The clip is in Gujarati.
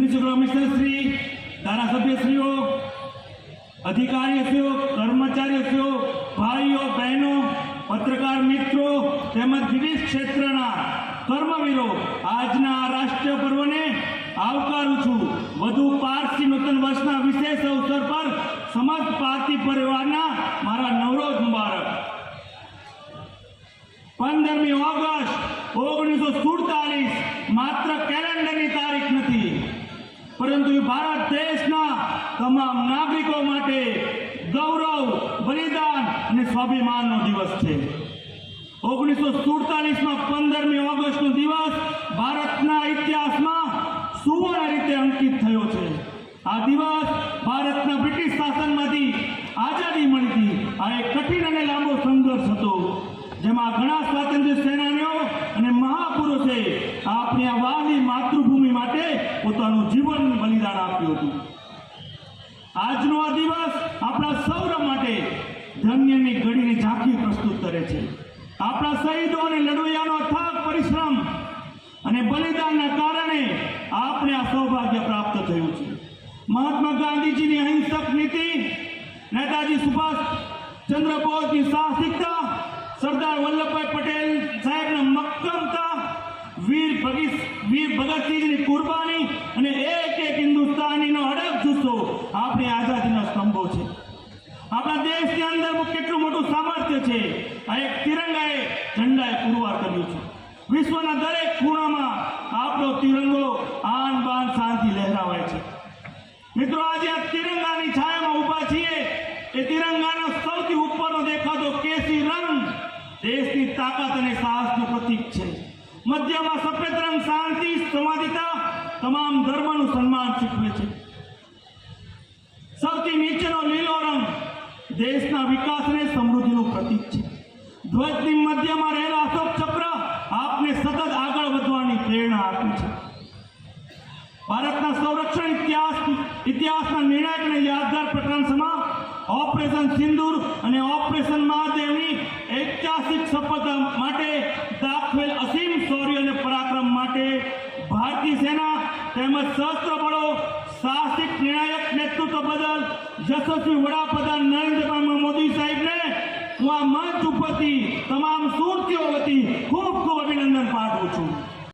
મ્યુનિસિપલ કમિશનરશ્રી, ધારાસભ્યશ્રીઓ, અધિકારીશ્રીઓ, કર્મચારીશ્રીઓ, ભાઈઓ બહેનો, પત્રકાર મિત્રો તેમજ વિવિધ ક્ષેત્રના કર્મવીરો આજના રાષ્ટ્રીય પર્વને આવકારું છું। વધુ પારસી નૂતન વર્ષના વિશેષ અવસર પર સમસ્ત પારસી પરિવારના મારા નવરોજ મુબારક। 15મી ઓગસ્ટ 1947 માત્ર કેલેન્ડરની તારીખ નથી, પરંતુ ભારત દેશના તમામ નાગરિકો માટે ગૌરવ, બલિદાન અને સ્વાભિમાનનો દિવસ છે। 1947માં 15મી ઓગસ્ટનો દિવસ ભારતના ઇતિહાસમાં સુવર્ણ રીતે અંકિત થયો છે। આ દિવસ ભારતના બ્રિટિશ શાસનમાંથી આઝાદી મળી હતી। આ એક કઠિન અને લાંબો સંઘર્ષ હતો, જેમાં ઘણા સ્વાતંત્ર્ય સેનાનીઓ અને મહાપુરુષે આપણી આ વહાલી માતૃભૂમિ માટે પોતાનું જીવન બલિદાન આપ્યું હતું। આજનો આ દિવસ આપણા સૌ માટે ધન્યની ઘડીની ઝાંખી પ્રસ્તુત કરે છે। આપણા શહીદો અને લડવૈયાનો અથાગ પરિશ્રમ અને બલિદાનના કારણે આપણે આ સૌભાગ્ય પ્રાપ્ત થયું છે। મહાત્મા ગાંધીજીની અહિંસક નીતિ, નેતાજી સુભાષચંદ્ર બોઝની સાહસિકતા, સરદાર વલ્લભભાઈ પટેલ સાહેબની મક્કમતા, વીર ભગતસિંહની કુરબાની અને એક હિન્દુસ્તાનીનો અડગ જુસ્સો આપણી આઝાદીના સ્તંભો છે। આપણા દેશની અંદર કેટલું મોટું સામર્થ્ય છે, આ એક તિરંગાએ ઝંડાએ પુરવાર કર્યું છે। વિશ્વના દરેક ખૂણામાં આપણો તિરંગો આન બાન શાનથી લહેરાવાય છે। મિત્રો, આજે આ તિરંગાની છાયામાં ઊભા છીએ। એ તિરંગાનો સૌથી ઉપરનો દેખાતો કેસરી રંગ દેશની તાકાત અને સાહસનું પ્રતીક છે। મધ્યમાં સફેદ રંગ શાંતિ, સંવાદિતા, તમામ ધર્મનું સન્માન શીખવે છે। સૌથી નીચેનો લીલો રંગ દેશના વિકાસ અને સમૃદ્ધિનું પ્રતીક છે। ધ્વજની મધ્યમાં રહેલો અશોક ચક્ર આપને સતત આગળ વધવાની પ્રેરણા આપે છે। ભારતના સંરક્ષણ ઇતિહાસના નિર્ણાયક અને યાદગાર પ્રકરણમાં ઓપરેશન સિંદૂર અને ઓપરેશન મહાદેવની ઐતિહાસિક સફળતા માટે દાખવેલ અસીમ શૌર્ય અને પરાક્રમ માટે ભારતીય સેના તેમજ સશસ્ત્ર બળો સાહસિક નિર્ણાયક નેતૃત્વ બદલ યશસ્વી વડાપ્રધાન નરેન્દ્રભાઈ મોદી સાહેબને હું આ મંચ ઉપરથી તમામ સુરતીઓ વતી ખૂબ ખૂબ અભિનંદન પાઠવું છું।